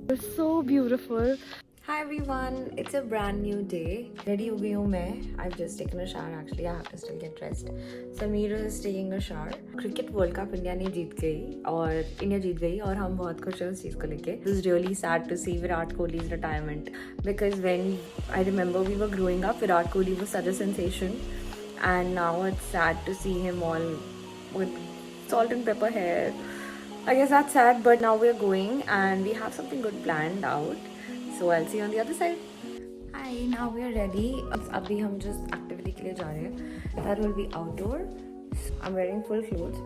It's so beautiful. Hi everyone, it's a brand new day. Ready हो गई हूँ मैं. I've just taken a shower actually. I have to still get dressed. Sameera is taking a shower. Cricket World Cup India ने जीत गई और India जीत गई और हम बहुत खुश हैं उस चीज़ को लेके. It was really sad to see Virat Kohli's retirement because when I remember we were growing up, Virat Kohli was such a sensation, and now it's sad to see him all with salt and pepper hair. I guess that's sad, but now we're going and we have something good planned out. So I'll see you on the other side. Hi, now we're ready. अभी हम just activity के लिए जा रहे हैं. That will be outdoor. I'm wearing full clothes,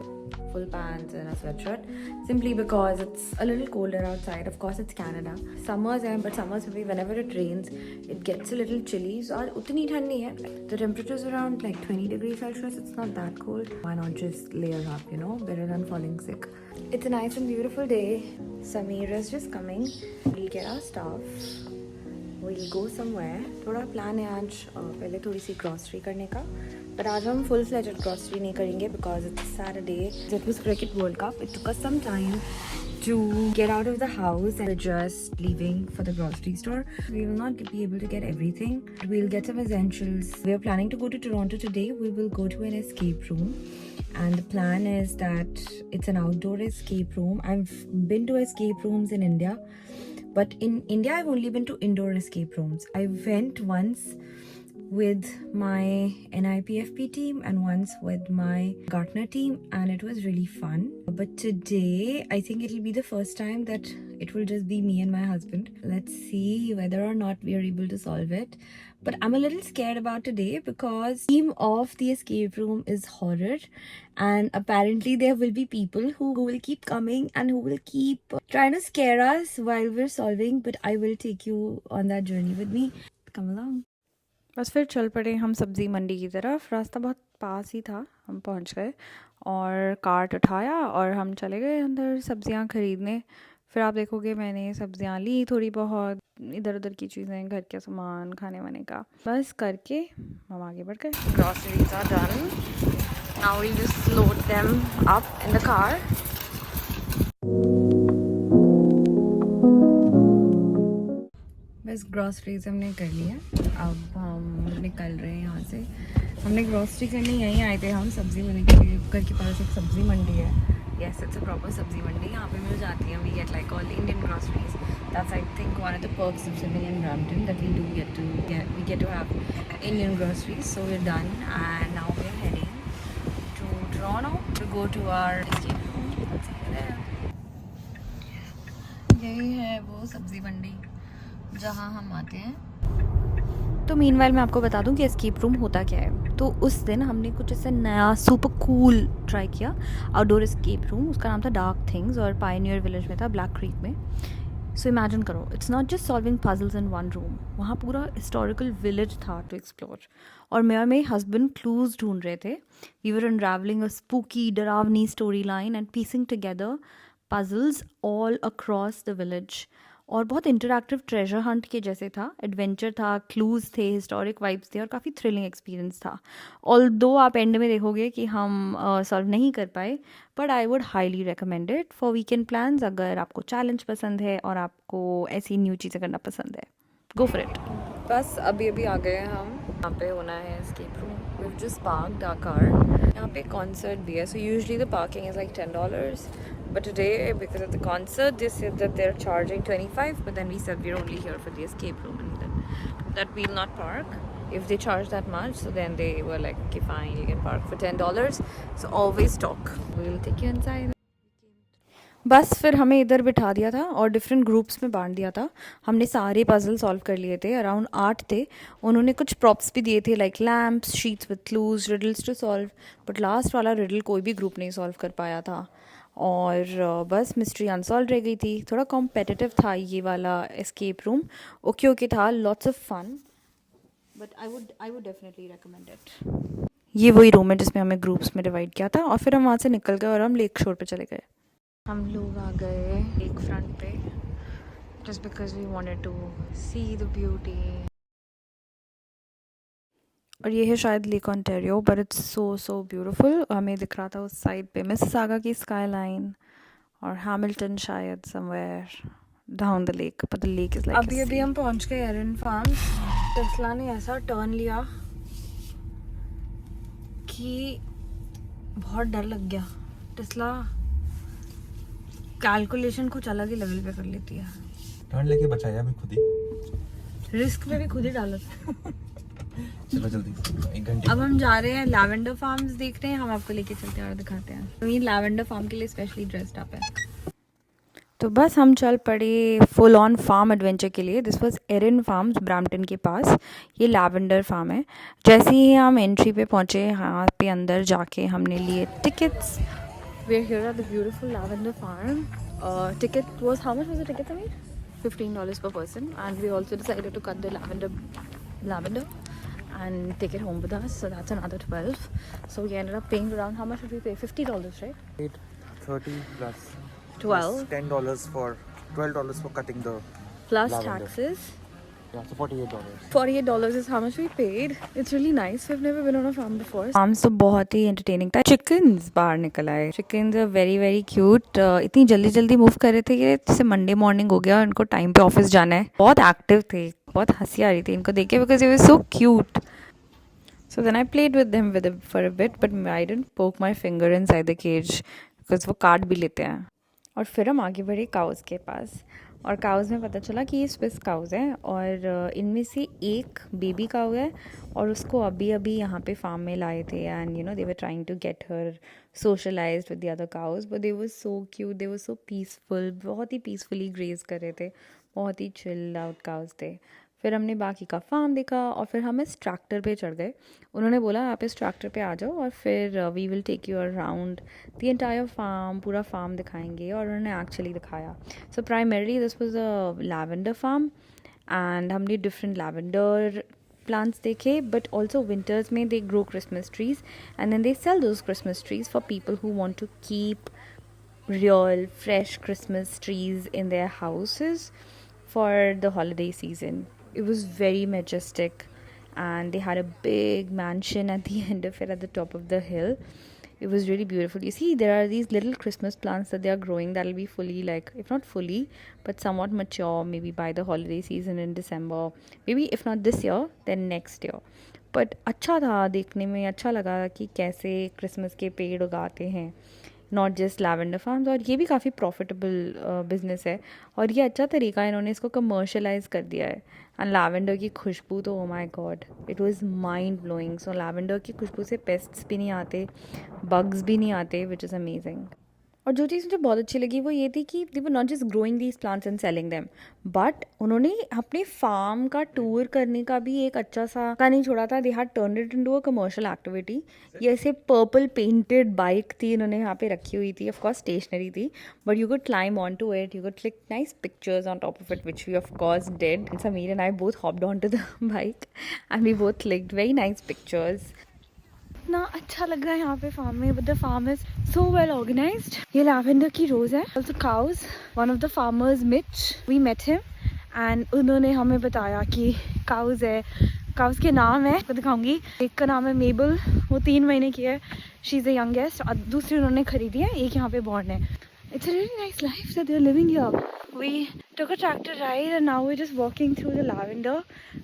full pants and a sweatshirt, simply because it's a little colder outside. Of course, it's Canada. Summers हैं, but summers में भी whenever it rains, it gets a little chilly. So आज उतनी ठंड नहीं है. The temperature is around like 20 degrees Celsius. It's not that cold. Why not just layer up, you know? Better than falling sick. It's a nice and beautiful day. Sameer is just coming. We'll get our stuff. We'll go somewhere. थोड़ा plan है आज पहले थोड़ी सी grocery करने का, but आज हम full fledged grocery नहीं करेंगे because it's Saturday. It was Cricket World Cup. It took us some time to get out of the house and we're just leaving for the grocery store. We will not be able to get everything. We'll get some essentials. We are planning to go to Toronto today. We will go to an escape room. And the plan is that it's an outdoor escape room. I've been to escape rooms in India, but in India I've only been to indoor escape rooms. I went once with my NIPFP team and once with my Gartner team, and it was really fun. But today I think it'll be the first time that it will just be me and my husband. Let's see whether or not we are able to solve it. But I'm a little scared about today because the theme of the escape room is horror, and apparently there will be people who will keep coming and who will keep trying to scare us while we're solving. But I will take you on that journey with me. Come along. बस फिर चल पड़े हम सब्ज़ी मंडी की तरफ. रास्ता बहुत पास ही था, हम पहुंच गए और कार्ट उठाया और हम चले गए अंदर सब्ज़ियां ख़रीदने. फिर आप देखोगे मैंने सब्ज़ियां ली थोड़ी बहुत, इधर उधर की चीज़ें, घर का सामान, खाने वाने का, बस करके हम आगे बढ़ गए. Groceries are done. Now we just load them up in the car. बस ग्रॉसरीज हमने कर लिया. अब हम निकल रहे हैं यहाँ से. हमने ग्रॉसरी करने यहीं आए थे हम, सब्ज़ी लेने के लिए. घर के पास एक सब्ज़ी मंडी है. येस, इट्स अ प्रॉपर सब्ज़ी मंडी. यहाँ पे मिल जाती हैं. We get like all Indian groceries. That's I think one of the perks of living in Brampton, that we get to have Indian groceries. So we are done and now we are heading to Toronto to go to our escape room. यही है वो सब्ज़ी मंडी जहाँ हम आते हैं. तो meanwhile मैं आपको बता दूं कि एस्केप रूम होता क्या है. तो उस दिन हमने कुछ ऐसा नया सुपर कूल ट्राई किया, आउटडोर एस्केप रूम. उसका नाम था डार्क थिंग्स और पायनियर विलेज में था, ब्लैक क्रीक में. सो इमेजिन करो, it's not just solving puzzles in one room. वहाँ पूरा हिस्टोरिकल विलेज था टू एक्सप्लोर. और मेरे हस्बैंड क्लूज ढूंढ रहे थे. We were unravelling a spooky डरावनी story line and piecing together puzzles all across the village. और बहुत इंटरैक्टिव ट्रेजर हंट के जैसे था. एडवेंचर था, क्लूज़ थे, हिस्टोरिक वाइब्स थे और काफ़ी थ्रिलिंग एक्सपीरियंस था. ऑल्दो आप एंड में देखोगे कि हम सॉल्व नहीं कर पाए, but I would highly recommend it for weekend plans. अगर आपको चैलेंज पसंद है और आपको ऐसी न्यू चीज़ें करना पसंद है, गो फॉर इट. बस अभी आ गए हम. यहाँ पे होना है escape room. We just parked our car. यहाँ पे कॉन्सर्ट भी है. So usually the parking is like $10. But today, because of the concert, they said that they're charging 25. But then we said we're only here for the escape room and that we'll not park if they charge that much. So then they were like, okay, fine, you can park for $10. So always talk. We'll take you inside. बस फिर हमें इधर बिठा दिया था और different groups में बांट दिया था. हमने सारे पजल सॉल्व कर लिए थे. अराउंड 8 थे. उन्होंने कुछ प्रॉप्स भी दिए थे like lamps, sheets with clues, riddles to solve. But last वाला रिडल कोई भी ग्रुप नहीं सॉल्व कर पाया था और बस मिस्ट्री अनसॉल्व रह गई थी. थोड़ा कॉम्पिटिटिव था ये वाला एस्केप रूम. ओके था, lots of fun, but I would definitely recommend it. ये वही रूम है जिसमें हमें ग्रुप्स में डिवाइड किया था. और फिर हम वहाँ से निकल गए और हम लेक शोर पे चले गए. हम लोग आ गए लेक फ्रंट पे just because we wanted to see the beauty. और ये है शायद lake Ontario, but it's so beautiful. हमें दिख रहा था उस साइड पे मिसिसागा की स्काई लाइन और हैमिल्टन शायद somewhere. down the lake, but the lake is like अभी हम पहुंच गए एरन फार्म। टेस्ला ने ऐसा टर्न लिया कि बहुत डर लग गया। टेस्ला कैलकुलेशन कुछ अलग ही लेवल पे कर लेती है। टर्न लेके बचाया भी खुद ही, रिस्क में भी खुद ही डाला। चलो जल्दी 1 घंटे। अब हम जा रहे हैं लैवेंडर फार्म्स देखते हैं, हम आपको लेके चलते हैं और दिखाते हैं। तो ये लैवेंडर फार्म के लिए स्पेशली ड्रेस्ड अप है। तो बस हम चल पड़े फुल ऑन फार्म एडवेंचर के लिए। This was Erin farms, Brampton के पास। ये लैवेंडर फार्म है। जैसे ही हम एंट्री पे पहुँचे, यहाँ पे अंदर जाके हमने लिए tickets. We are here at the beautiful lavender farm. Ticket was, how much was the ticket, Samir? $15 per person, and we also decided to cut the lavender and take it home with us, so that's another 12. So we ended up paying around, how much did we pay? $50, right? 30 plus 12 $10 for $12 for cutting the plus lavender. taxes. Yeah, so $48. $48 is how much we paid. It's really nice. We've never been on a farm before. Farms तो बहुत ही entertaining था। Chickens बाहर निकल आए। Chickens are very very cute. इतनी जल्दी जल्दी move कर रहे थे कि जैसे मंडे मॉर्निंग हो गया और इनको टाइम पे ऑफिस जाना है। बहुत एक्टिव थे, बहुत हंसी आ रही थी इनको देख के, because they were so cute. So then I played with them for a bit, but I didn't poke my finger inside the cage because वो काट भी लेते हैं। और फिर हम आगे बढ़े काउज़ के पास, और काउज़ में पता चला कि ये स्विस काउज़ हैं, और इनमें से एक बेबी काउ है, और उसको अभी अभी यहाँ पे फार्म में लाए थे। And you know they were trying to get her socialized with the other cows, but they were so cute, they were so peaceful, बहुत ही पीसफुली ग्रेज कर रहे थे, बहुत ही चिल्ड आउट काउज़ थे। फिर हमने बाकी का फार्म देखा, और फिर हम इस ट्रैक्टर पे चढ़ गए। उन्होंने बोला आप इस ट्रैक्टर पे आ जाओ और फिर we will take you around the entire farm, पूरा फार्म दिखाएंगे। और उन्होंने एक्चुअली दिखाया। So primarily this was a lavender farm, and हमने डिफरेंट लैवेंडर plants देखे, but also winters में they grow Christmas trees, and then they sell those Christmas trees for people who want to keep real fresh Christmas trees in their houses for the holiday season. It was very majestic, and they had a big mansion at the end of it, at the top of the hill. It was really beautiful. You see, there are these little Christmas plants that they are growing that will be fully, like, if not fully, but somewhat mature maybe by the holiday season in December. Maybe if not this year, then next year. But अच्छा था देखने में, अच्छा लगा कि कैसे Christmas के पेड़ उगाते हैं, नॉट जस्ट लैवेंडर फार्म्स। और ये भी काफ़ी प्रॉफिटेबल बिजनेस है, और ये अच्छा तरीका इन्होंने इसको कमर्शलाइज कर दिया है। एंड लैवेंडर की खुशबू तो, oh my God, it was mind blowing. So lavender की खुशबू से पेस्ट्स भी नहीं आते, बग्स भी नहीं आते, विच इज़ अमेजिंग। और जो चीज़ मुझे बहुत अच्छी लगी वो ये थी कि they were not just growing these plants and selling them, but उन्होंने अपने फार्म का टूर करने का भी एक अच्छा सा का नहीं छोड़ा था। They had turned it into a commercial activity. ये ऐसे पर्पल पेंटेड बाइक थी इन्होंने यहाँ पे रखी हुई थी, ऑफ कोर्स स्टेशनरी थी, but you could climb on to it, you could click nice pictures on top of it, which we of course did. Sameer and I both hopped on to the bike and we both clicked very nice pictures. इतना अच्छा लग रहा है यहाँ पे farm में, but the farm is so well organized. ये lavender की रोज है, also cows. One of the farmers Mitch, we met him, and उन्होंने हमें बताया कि काउज है, काउज के नाम है, तो दिखाऊंगी। एक का नाम है मेबल, वो 3 महीने की है, शी इज़ द यंगेस्ट, और दूसरी उन्होंने खरीदी है, एक यहाँ पे बॉर्न है। It's a really nice life that they're living here. We took a tractor ride and now we're just walking through the lavender.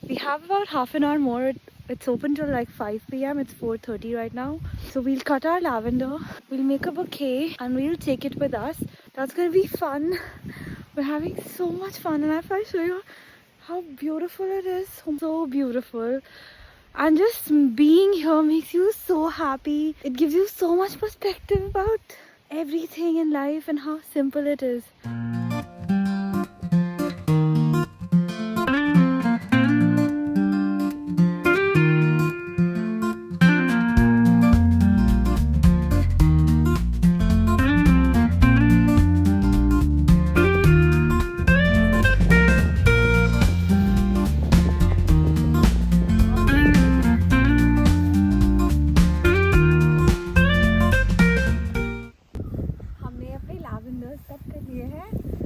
We have about half an hour more. It's open till like 5 p.m. It's 4:30 right now. So we'll cut our lavender, we'll make a bouquet and we'll take it with us. That's going to be fun. We're having so much fun, and if I show you how beautiful it is, so beautiful. And just being here makes you so happy. It gives you so much perspective about everything in life and how simple it is. हमने अपने लैवेंडर्स cut कर लिए हैं,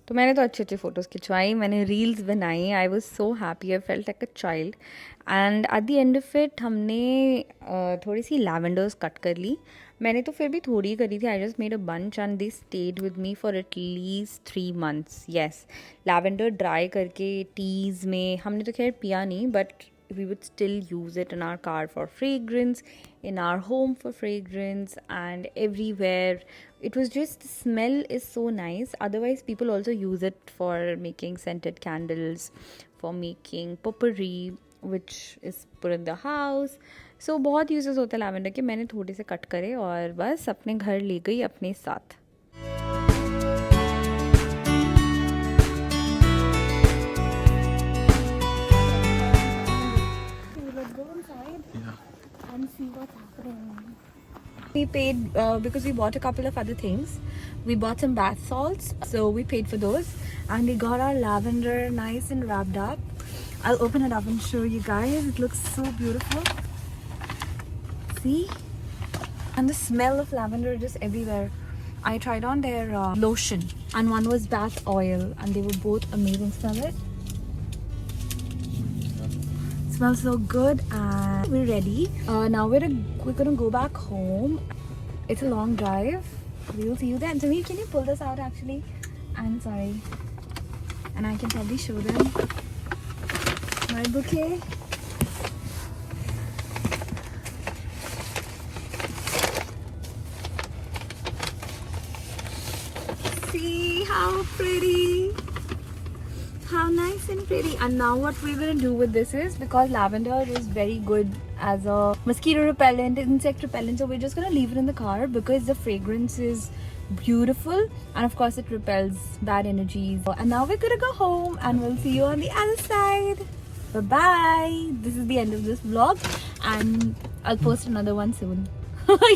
तो मैंने तो अच्छी अच्छी फ़ोटोज़ खिंचवाई, मैंने रील्स बनाई. I was so happy, I felt like a child. And at the end of it हमने थोड़ी सी लैवेंडर्स कट कर ली. मैंने तो फिर भी थोड़ी करी थी. I just made a bunch and they stayed with me for at least 3 months. Yes, lavender dry करके टीज़ में हमने तो खैर पिया नहीं, but we would still use it in our car for fragrance, in our home for fragrance, and everywhere. It was just, the smell is so nice. Otherwise people also use it for making scented candles, for making potpourri which is put in the house. So बहुत uses होते हैं lavender के. मैंने थोड़े से cut करे और बस अपने घर ले गई अपने साथ. We paid because we bought a couple of other things. We bought some bath salts, so we paid for those, and we got our lavender nice and wrapped up. I'll open it up and show you guys. It looks so beautiful. See? And the smell of lavender is just everywhere. I tried on their lotion, and one was bath oil, and they were both amazing. Smell it? Smells so good, and we're ready. Now we're gonna go back home. It's a long drive. We'll see you then. Sameer, can you pull this out actually? I'm sorry. And I can probably show them my bouquet. See how pretty. How nice and pretty. And now what we're going to do with this is, because lavender is very good as a mosquito repellent, insect repellent, so we're just going to leave it in the car because the fragrance is beautiful, and of course it repels bad energies. And now we're going to go home and we'll see you on the other side. Bye bye. This is the end of this vlog, and I'll post another one soon.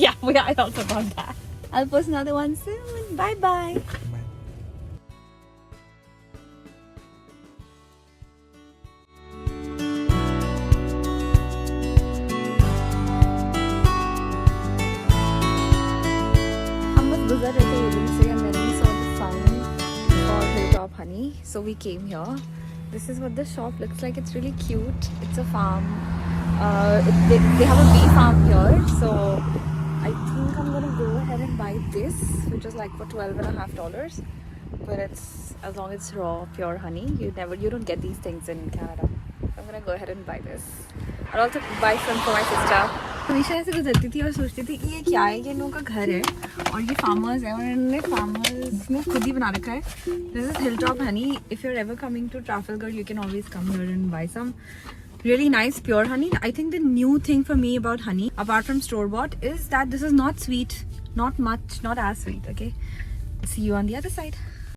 Yeah, I also got that. I'll post another one soon. Bye bye. And then we saw the fountain for Hilltop Honey, so we came here. This is what the shop looks like. It's really cute. It's a farm. They have a bee farm here, so I think I'm gonna go ahead and buy this, which is like for $12.50. But it's, as long as it's raw, pure honey. You don't get these things in Canada. So I'm gonna go ahead and buy this. I'll also buy some for my sister. हमेशा ऐसे गुजरती थी और सोचती थी कि ये क्या है, ये लोगों का घर है और ये फार्मर्स है और इन्होंने फार्मर्स ने खुद ही बना रखा है. This is hilltop honey. If you are ever coming to Trafalgar you can always come here and buy some really nice pure honey. I think the new thing for me about honey, apart from store bought, is that this is not sweet, not much, not as sweet. Okay, see you on the other side.